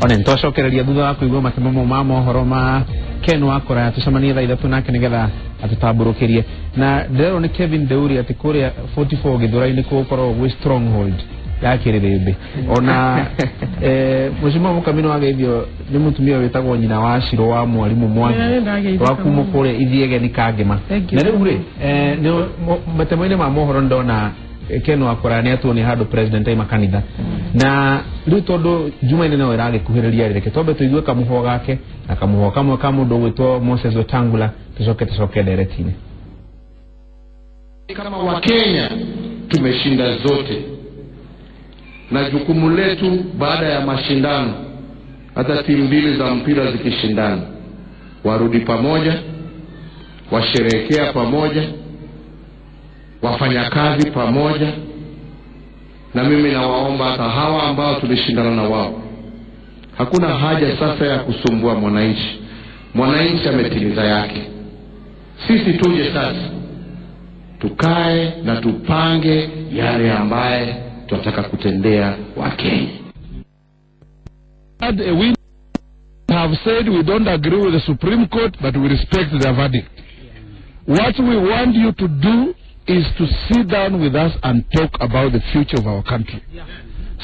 Ona ntocokereria thutha wa kuigua matemamo ma mohoro ma Ken Wakora tucemanie thaa 3 nake nigetha atutamburukirie na ndero ni Kevin Deuri ati kuria 44 githura-ini kukorwo gwi stronghold ya Kirirembe ona Mheshimiwa Mukamino ageithio ni mutumia wetagwo nyina wa Shiro wa mwalimu Mwangi wa kumukure ithiege ni kangema na riu ri ni matemo-ini ma mohoro ndona Ken Wakora ni atuoni handu president ai makanitha na riu tondu juma-ini no irage kuhiriria reke tombe tuigue kamuho gake na kamuho kamwe ka mundu gwitwo Moses Wetangula tucoke direct-ini. Kama Wakenya tumeshinda zote na jukumu letu baada ya mashindano hata timu mbili za mpira zikishindana warudi pamoja, washerehekea pamoja, wafanya kazi pamoja, na mimi nawaomba hata hawa ambao tulishindana na wao, hakuna haja sasa ya kusumbua mwananchi. Mwananchi ametimiza yake. Sisi tuje sasa tukae na tupange yale ambaye tunataka kutendea Wakenya. We have said we don't agree with the Supreme Court, but we respect their verdict. What we want you to do is to sit down with us and talk about the future of our country.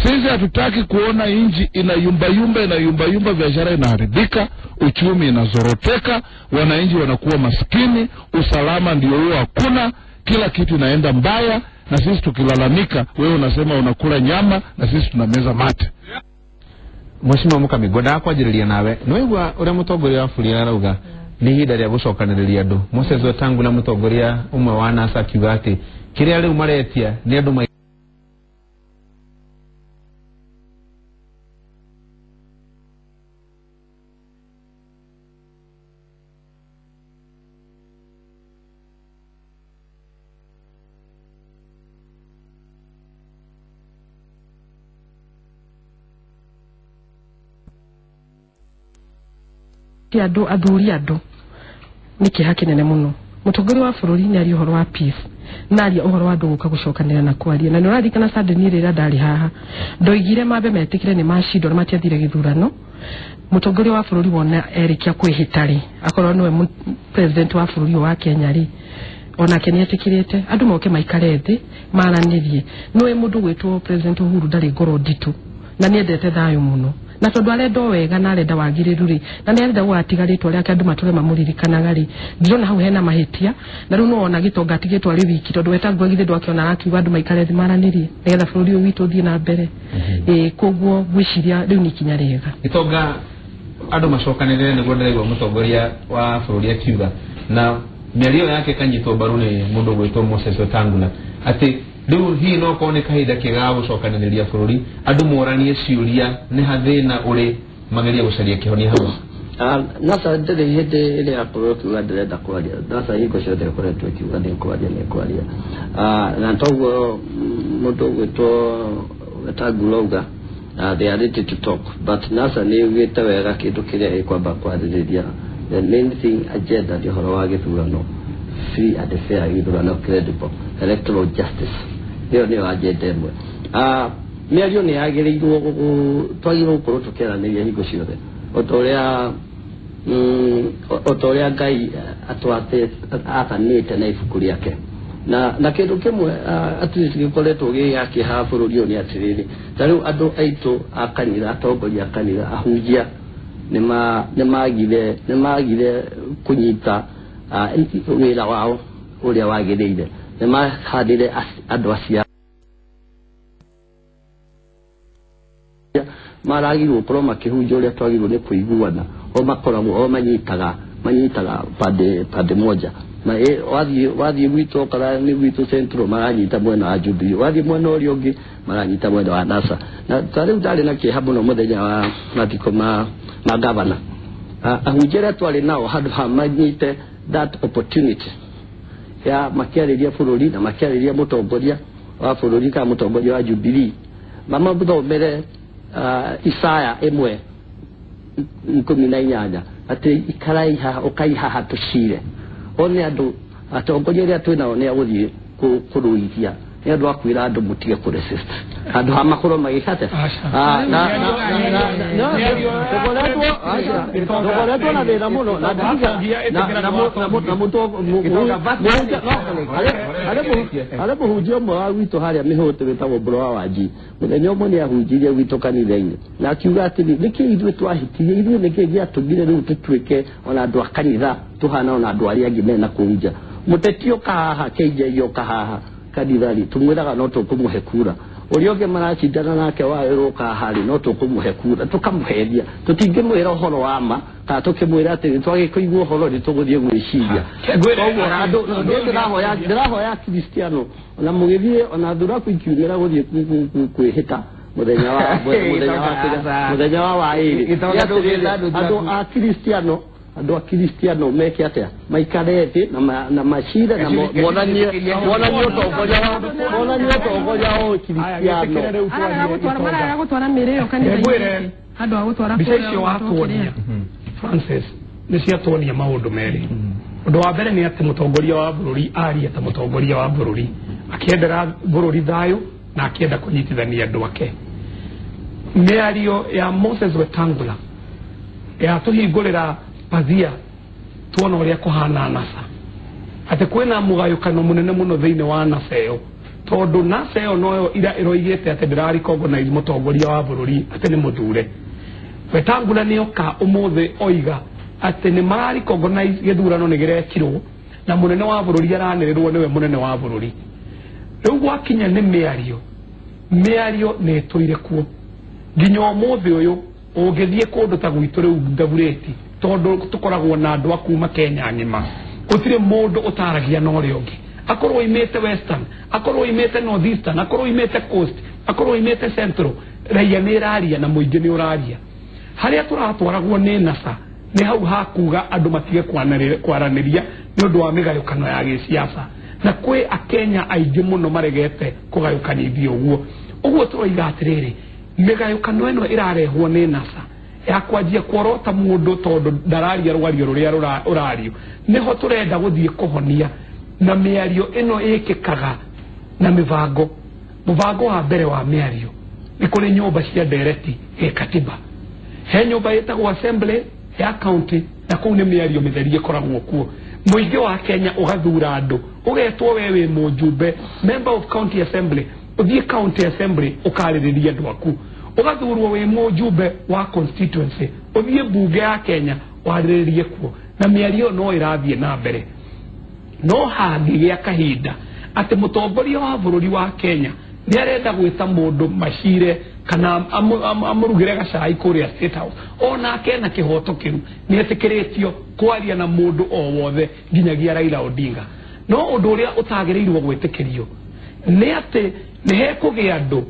Sisi hatutaki kuona inji inayumba, biashara inaharibika, uchumi inazoroteka, wananchi wanakuwa maskini, usalama ndio huo hakuna, kila kitu inaenda mbaya, na sisi tukilalamika wewe unasema unakula nyama na sisi tunameza mate. Mheshimiwa Mukamigo ndakwajiriria nawe noigwa uri mutongoria wa bũrũri arauga ni hinda rĩa gucokanĩrĩria andu. Moses Wetangula mutongoria umwe wa NASA akiuga ati kiria riu maretia ni andu ando athuri ando niki hakinene muno mutongoria wa bururi ni ari uhoro wa peace na ari uhoro wa nduguka gucokanira na kwaria na nurathikana sadeni rira ndari haha ndoigire mabe metikire ni mashindo na matiathire githurano mutongoria wa bururi wona erikia kwihitari akorwo niwe president wa bururi wa Kenya ri ona Kenya tikirite andu moke maikare thi maranirie niwe mundu gwitwo president Uhuru ndari ngoro nditu na niendete thayo muno na tondu arenda wega na arenda wagiriru ri na nenda gwatigaritwo ria kandu mature mamuririkanaga ri ndona hau hena mahitia na riu no ona gitonga tigitwa ri wiki tondu Wetangula githe ndwakiona akiuga andu maikare thi maranirie nigetha bururi witu thie na mbere koguo gwiciria riu ni kinya rega gitonga andu macokanirire niguo ndirigwo mutongoria wa bururi akiuga na miario yake kanyitwo mbaru ni mundu gwitwo Moses Wetangula ati riu hi no kone kahinda kiga gucokaniriria bururi andu moranie ciuria ni hathina uri mageria gucaria kihonia hau NASA ndere hinde ile akorwo kiuga ndirenda kwaria NASA hiko ciothe koretwo kiuga ni kwaria na toguo mundu gwitwo Wetangula uga they are ready to talk, but NASA ni ugite wega kindu kiria ikwamba kwaririria the main thing agenda ni horo wa githurano free and fair githurano credible electoral justice hiyo ni agenda imwe miario ni yagirirwo twagirwo gukorwo tukiranĩria hingo ciothe otoria Ngai atwate athanĩte na ibuku riake na kindu kimwe atleast gikoretwo giakiha bururi oni atiriri tariu andu aitu akanitha atongoria akanitha ahunjia nimagire kunyita wira wao uria wagiriire nimahadire andu acia maragirwo gukorwo makihunjia uria twagirwo ni kuiguana o makoragwo o manyitaga pande moja na wathie gwito kala ni gwito centro maranyita mwena wa Jubilee wathie mwena urio ungi maranyita mwena wa NASA na tariu ndari na kihabu no muthenya wa matiko ma gavana ahunjira twari nao handu ha manyite that opportunity ya makiariria bururi na makiariria mutongoria wa bururi ka mutongoria wa Jubilee mama buthomere Isaya 1:18 ati ikarai ha ukaiha hatushire one andu atongoria ria twina one aguthie kuruithia ni andu akwira andu mutige ku resist Kado hamakuro magikate. Dogoleto na dena muno na Alapo hujio mwa wito haria mihote betagwo bro waji. Muthenya umwe ni ahunjirie wito kanitha-ini. Na akiuga atiri niki ithuĩ twahitirie ithuĩ niki giatugire riu tutwike ona andu a kanitha tuhana ona andu aria angi mena kunja. Mutetio kahaha keije iyo kahaha kanithari tumwiraga no tukumuhe kura. Urioge maracindana nake waĩrwo kahari no tukumuhe kura tukamuheria tutingĩmwĩra ũhoro wa ma kana tukĩmwĩra atĩ twagĩkũigua ũhoro nĩ tũgũthiĩ gwĩciria. Koguo andũ ndĩrahoya Kristiano ona mũgĩthiĩ ona thuraku ikiumĩra gũthiĩ kwĩhĩta muthenya wa waĩrĩ andũ a Kristiano andũ a Kristiano meke atia maikarete na mashira na monanio togoja o Kristiano mara gutwara mireo kanitha andũ a gutwara bisecio watuonia Francis nĩ ciatuonia maũndũ merĩ. Ũndũ wa mbere nĩ atĩ mũtongoria wa bũrũri aria ta mũtongoria wa bũrũri akĩendera bũrũri thayũ na akĩenda kũnyitithania andũ ake. Mĩario ya Moses Wetangula ya tũhingũrĩra pazia tuona uria kuhana nasa ate kwina mugayukano munene muno thiine wa nasa iyo tondu nasa iyo noyo ira iroigite ate ndirari recognize mutongoria wa bururi ate ni muthure Wetangula niyo ka umuthe oiga ate ni marari recognize githurano ni girekirwo na munene wa bururi aranirwo niwe munene wa bururi riu gwakinya ni miario ni tuire kuo nginya umuthe uyu ugithie kundu ta gwitu riu Dabureti tondu tukoragwo na andu akuma Kenya ngima gutire mundu utaragia no ri ungi akorwo imete western akorwo imete northeastern akorwo imete coast akorwo imete central raia ni raria na muingi ni uraria haria turatwaragwo ni nasa ni hau hakuga andu matige kwaraniria ni undu wa migayukano ya gisiasa na kwe akenya aingi muno maregete kugayukanithio uguo turoiga atiriri migayukano eno irarehwo ni nasa ya kwajia kworota mundu tondu ndararia rwario ruria urario niho turenda guthie kuhonia na miario eno ikikaga na mubango wa mbere wa miario ni kuri nyumba cia ndereti katiba he nyumba yetagwo assembly ya county na kuu ni miario mitherie koragwo kuo muingi wa Kenya ugathura andu ugetwo wewe mujumbe member of county assembly uthie county assembly ukaririria andu aku ugathurwo we mujumbe wa constituency uthie bunge ya Kenya wariririe kuo na miario no irathie na mbere no hangi ya kahinda ate mutongoria wa bururi wa Kenya ni arenda gwita mundu mashire kana amurugire gacai kuria State House ona kena kihoto kiru ni etikiritio kwaria na mundu o wothe nginyagia Raila Odinga no undu uria utagirirwo gwitikirio ni ate ni hekugia andu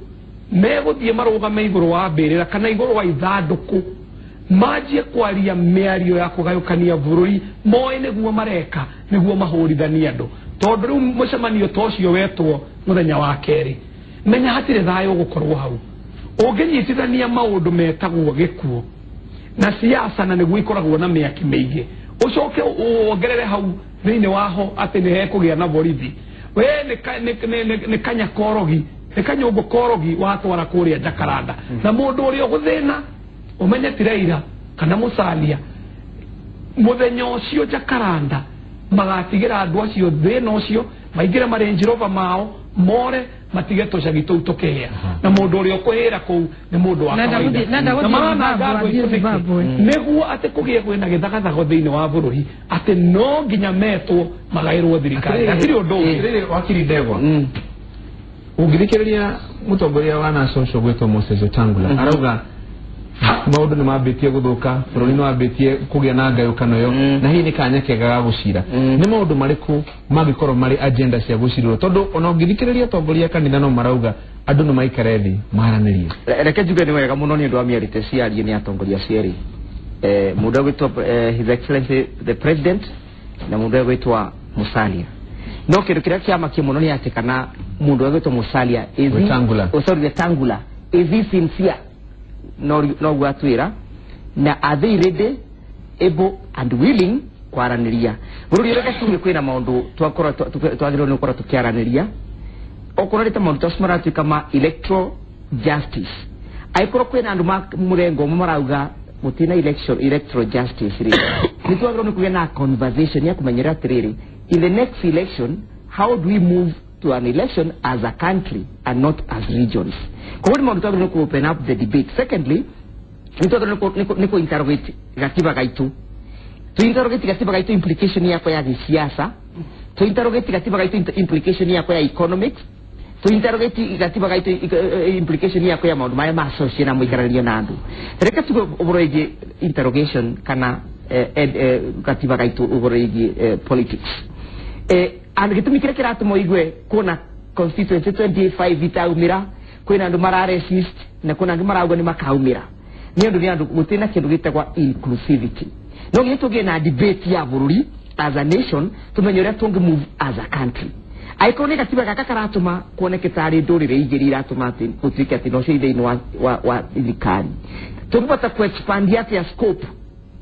meguthie marugame iguru wa mbirira kana iguru wa ithanduku majie kwaria miario ya kugayukania bururi moe niguo mareka niguo mahurithania andu tondu riu mucemanio tocio wetwo muthenya wa keri menya hatire thayo gukorwo hau unginyitithania maundu metagwo gikuo na siasa na niguo ikoragwo na miaki miingi ucoke uongerere hau thiine waho ati ni hekugia na borithi we ni kanya korogi ni kanyumbu korogi watwara kuria Jakaranda na mundu uria guthina umenye tireira kana musalia muthenya ucio Jakaranda magatigira andu acio thina ucio maigire Range Rover mao more matige toshagi tou tokea na mundu uria kuhira ku ni mundu wa kawaida na marana neguo ate kugie kwina githagathago thiini wa bururi ate no nginya metwo magairwo thirikari atiri undu riri wakiri ndegwa ungithikiriria mutongoria wa nacio ucio gwitwo Moses Wetangula arauga maundu ni mambitie guthuka bururi ni wambitie kugia na ngayukano yo na hii ni kanya kega ga gucira ni maundu mariku magikorwo mari agenda cia gucirwo tondu ona ungithikiriria tongoria kanitha no marauga andu no maikare thi maranirie reke njuge ni wega muno ni ndu wa miarite ciarie ni atongoria cieri mundu gwitwa His Excellency the President na mundu gwitwa Musalia no kindu kiria kiamakie muno ni ati kana mundu gwitwa Musalia Wetangula is sincere no gwatwira na are they ready able and willing kwaraniria bururi reka tumwe kwina maundu twagirwo ni gukora tukiaraniria okororete maundu tasmaratu kama electoral justice aikoro kwena andu murengo marauga mutina electoral justice ri nitwagiro ni kugena conversation ya kumenyera tiriri in the next election how do we move to an election as a country and not as regions kwa hiyo nitwagiro ni open up the debate. Secondly nitwagiro ni interrogate gatiba gaitu to interrogate gatiba gaitu implication yako ya siasa, to interrogate gatiba gaitu implication yako ya economics, to interrogate gatiba gaitu implication yako ya maundu maya associate na muikarania na andu reka tugo uboroje interrogation kana gatiba gaitu uboroje politics and gitumi kire kiratumo igwe kuna constituency 25 vitaumira kwina andu resist na kuna andu marauga ni makaumira ni andu mutina kindu gitagwa inclusivity no gituge na debate ya bururi as a nation tumenyore tungi move as a country aikone katiba gaka karatuma kuoneketa ari ndurire igiri iratuma ati gutwike ati no ciithe-ini wa thirikari tungibota ku expand ya scope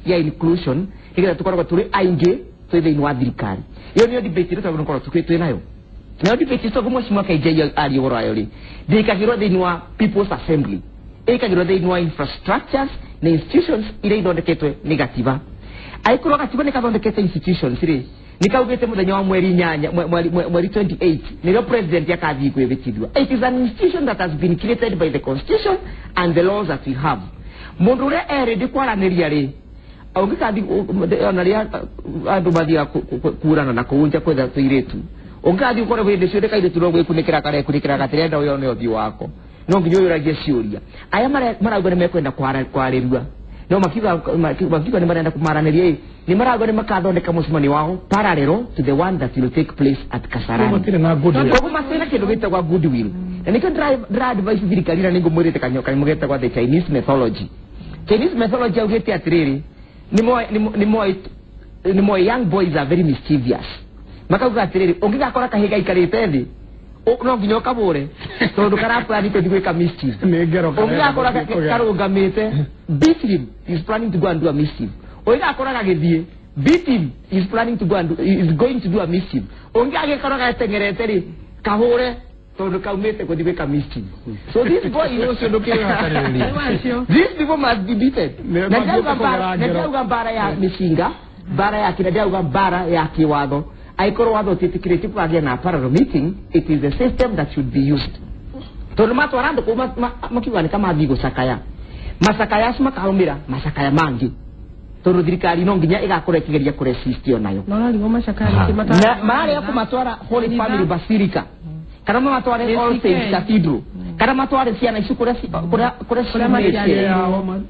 ya inclusion igira tukoragwo turi aingi twithe-ini wa thirikari iyo niyo debate iro twakorwo tukwitwe nayo nayo debate to gumwe mwaka ije ari woroyo ri ndikagirwo thini wa people's assembly ikagirwo thini wa infrastructures na institutions ire ithondeketwe ni gatiba aikoro gatiba ni kathondekete institutions ri nikaugete muthenya wa mweri 28 nilo president yakathi kwibitithwa. It is an institution that has been created by the constitution and the laws that we have. Mundu ure ready kwaraniria ri ungikathi onaria andu mathia kurana na kuunja kwetha tuiretu ungathi ukore wende ciothe kairetu no gwikunikira kare kunikira gatirenda uyo ne othi wako no nginyo uragie ciuria aya marauga ni mekwenda kwarirua no makiga ni marenda kumaraniria ni marauga ni makathondeka mucimani wao parallel to the one that will take place at Kasarani koguo masina kindu gitagwa goodwill na nikyo dry advice thirikari na ningo mwirite kanyoka mugeta kwa the Chinese methodology augete atiriri ni mo young boys are very mischievous makauga atiriri ungigakora kahiga ikarite thi no nginyo kabure tondu karaplan ko digweka mischief ungigakora karungamite beat him is planning to go and do a mischief ungigakora gagithie beat him is planning to go and is going to do a mischief ungigakora gatengerete ri kahure tondu kaumete ko digweka mischief. So this boy is also looking at these people must be beaten. Najauga bara ya misinga bara ya kinajauga bara ya kiwatho aikoro watho titikiriti kwagia na parallel meeting. It is a system that should be used. Tondu matwarando ko makiwa ni kama bigo sakaya masakaya sima kaumira masakaya mangi tondu thirikari no nginya igakore kigeria kuresistio nayo no ligo masakaya kimatara mari ya kumatwara Holy Family Basilica kana matware All Saints Cathedral kana matware ciana icu kure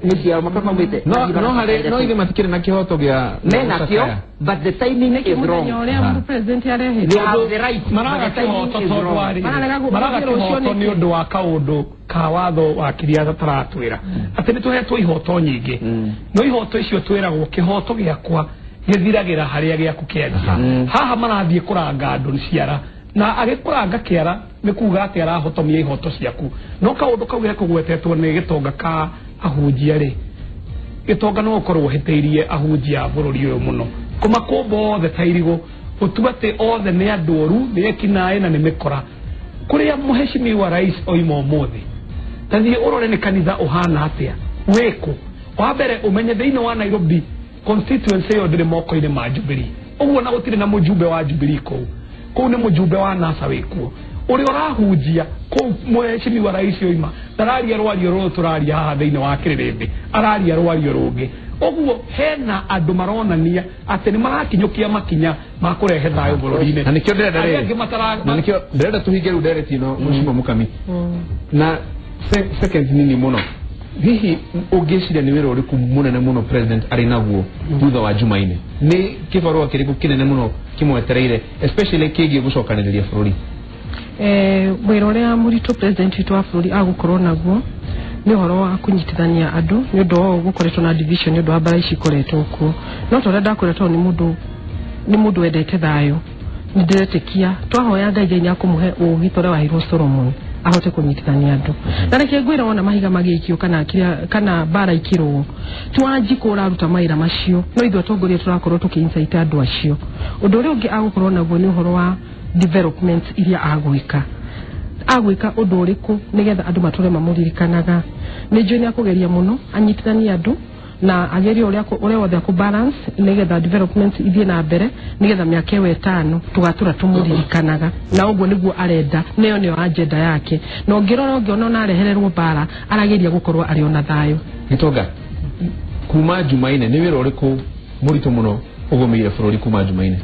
misia makama mwite no hale no ile matikire na kihoto gya menakio but the timing is wrong. Yole president yarehe they have the right maraga kihoto twari maraga kihoto ni undu wa kaundu ka watho wa kiria taratwira ati ni tuhetwo ihoto nyingi no ihoto icio twiragwo kihoto giakwa githiragira haria giaku kianjia haha marathie kuranga andu ciara na agikuranga kiara ni kuga ati arahotomia ihoto ciaku no kaundu kau gekugwetetwo ni gitonga ka ahunjia ri gitonga no ukorwo heteirie ahunjia bururi uyu muno kuma kombo the tairigo utubate othe ni andoru ni ekinae na ni mikora kuria muheshimi wa rais oimo mothi tathi urore ni kanitha uhana atia weko wa mbere umenye thiini wa Nairobi constituency yo ndire moko-ini ma Jubilee uguo na gutire na mujumbe wa Jubilee ko ni mujumbe wa NASA wekuo uri urahunjia ko muheshimi wa rais oima tararia rwario ro turaria haha thiini wa Kirindi araria rwario rungi oguo hena andu maronania ati ni marakinyukia makinya makurehe thayo bururi-ini na nikyo ndenda tuhinge ru direct no mushimo mukami na second nini muno hihi ugeciria ni wira uriku munene muno president ari naguo thutha wa Jumaine ni kibarua kiriku kinene muno kimwetereire especially kigie gucokaniriria bururi wira uria murito president witu wa bururi agukorwo naguo ni horo wa kunyitithania andu ni undu wa gukoretwo na division ni undu wa bara ici koretwo ku no tore ndakoretwo ni mundu wendete thayo ni ndiretekia twahoya Ngai nya kumuhe ugitore wa Hiro Solomon ahote kunyitithania andu na reke ngwira wona mahiga magikio kana bara ikirwo twanji kura ruta maira macio no ithu atongoria turakorwo tukiinsight andu acio undu uri ungi agukorwo naguo ni uhoro wa development iria agwika agwika undu uriku nigetha andu mature mamuririkanaga ni njui ni akugeria muno anyitithania andu na ageria uria wothe aku balance nigetha development ithie na mbere nigetha miaka 5 tugatura tumuririkanaga na uguo niguo arenda nio agenda yake na ongirora ongiona na arehererwo bara arageria gukorwo ari ona thayo Gitonga kuma Jumaine ni wira uriku murito muno ugomeire bururi kuma Jumaine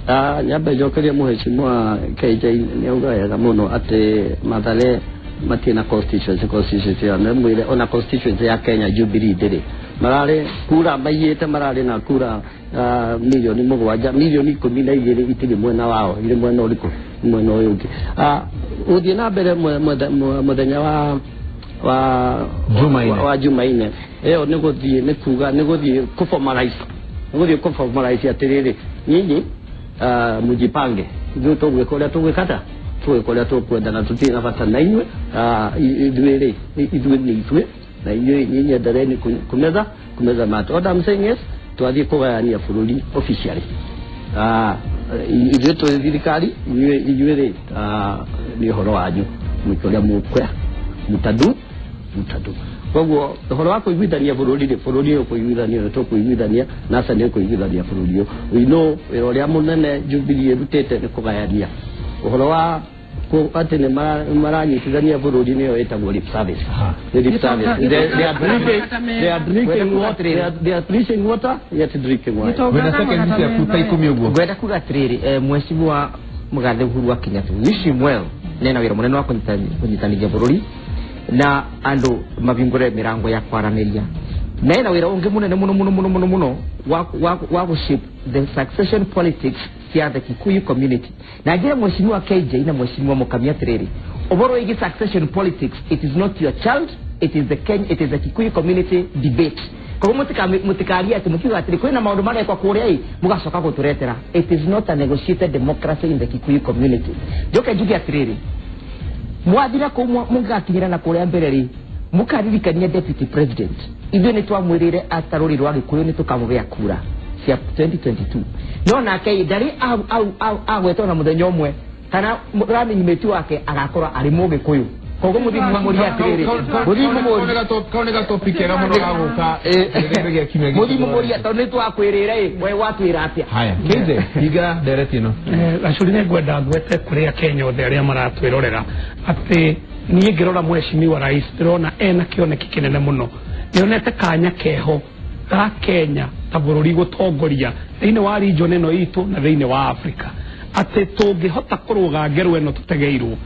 nyambe jokeria muheshimiwa KJ ni ugayaga muno ati Mathare matina constituency ya mwire ona constituency ya Kenya Jubilee ndiri marare kura mayete marare na kura milioni 7 milioni 12 itiri mwena wao ile mwena uliko mwena uyuki uthie na mbere muthenya wa Jumaine ni guthie ni kuga ni guthie kuformalize atiriri nyinyi mujipange ndio tugwikoria tugwikata tugwikoria tukwenda na tutina bata na inywe idwere idwe na nyinyi ndareni kumeza mato what I'm saying is twathie kugayania bururi officially idwe to thirikari inywe ni horo wanyu mukoria mukwe mutadu koguo horo wako igwithania bururi ukuigwithania to kuigwithania nasa ni kuigwithania bururi we know uria munene Jubilee rutete ni kugayania horo wa ko ati ni maranyitithania bururi niyo etagwo lip service they are drinking water yet drinking wine wena second ya kuta ikumi uguo gwenda kugatiriri mheshimiwa Mugathe Uhuru wa Kenyatta wish him well nena wira munene wa kunyitithania bururi na andu mabingure mirango ya kwaraniria na wira ungi munene muno wa shape the succession politics cia the Kikuyu community na ngira mheshimiwa KJ na mheshimiwa Mukamia tiriri oboro igi succession politics it is not your child it is the Kikuyu community debate kwa mutikaria ati mukiwa atiri kwina maundu mara kwa kuria mugacoka guturetera it is not a negotiated democracy in the Kikuyu community joka jugi atiriri mwathira ko mugakinyira na kuria mbere ri mukaririkania deputy president ithuĩ nĩ twamwĩrĩire atarũri rwa Gĩkũyũ nĩ tũkamũgĩa kura cia 2022 no nake ndari agwetwo na mũthenya ũmwe kana ramenyimĩti wake agakorwo arĩ Mũgĩkũyũ koguo mũthiĩ mũmoria atĩrĩrĩ kaoneka topic ega mũno gaguka mũthiĩ mũmoria tondũ nĩ twakwĩrĩire we watwĩra atĩa haya kize higa dereti no acuri nĩ ngwenda ngwete kũrĩa Kenya othe arĩa maratwĩrorera atĩ niĩ ngĩrora mheshimiwa rais ndĩrona ena kĩoneki kĩnene mũno nĩonete kanya keho ga Kenya ta bũrũri gũtongoria thĩinĩ wa region ĩno itũ na thĩinĩ wa Africa atĩ tũngĩhota kũrũga ngero ĩno tũtegeirwo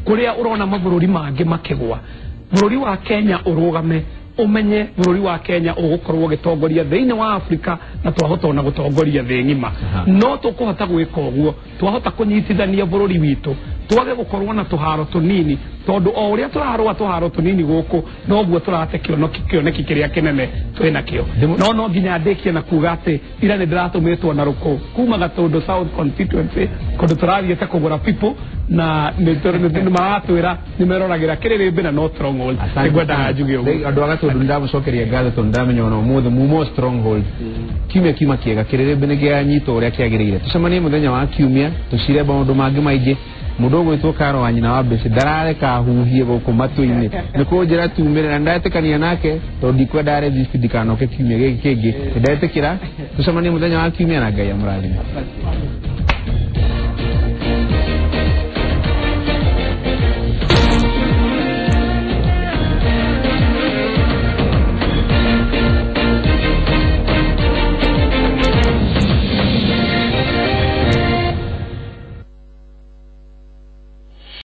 kũrĩa ũrona mabũrũri mangĩ makĩgwa bũrũri wa Kenya ũrũgame umenye bũrũri wa Kenya ũgũkorwo gĩtongoria thĩinĩ wa Africa na twahota ona gũtongoria thĩ ng'ima no tũkũhota gwĩka ũguo twahota kũnyitithania bũrũri witũ twage gũkorwo na tũharo tũnini tondu o ũrĩa tũrarũa tũharo tũnini gũkũ noguo tũrate kĩoneki kĩrĩa kĩnene twĩnakĩo no nginya ndĩkie na kuga atĩ ira nĩ ndĩratũmĩtwo na rũkũ kuma Gatũndũ South constituency kũndũ tũrathiĩte kũgũra people na nĩ maratwĩra nĩ meroragĩra kĩrĩrĩmbĩ na no stronghold ngwendaga njuge ũguo andũ a Gatũndũ ndamucokeria ngatho tondũ ndamenya ona ũmũthĩ mumo stronghold kiumia kima kĩega kĩrĩrĩmbĩ nĩ kĩanyitwo ũrĩa kĩagĩrĩire tũcemanie mũthenya wa kiumia tũcire maũndũ mangĩ maingĩ mũndũ ũgwĩtwo Karo wa nyina wa Mbĩcĩ ndarareka ahuhie gũkũ matũ-inĩ nĩ kũnjĩra tumĩre na ndetĩkania nake tondũ ndikwenda resist ndikanoke kiumia gĩkĩ kĩngĩ ndetĩkĩra tũcemanie mũthenya wa kiumia na Ngai amũrathime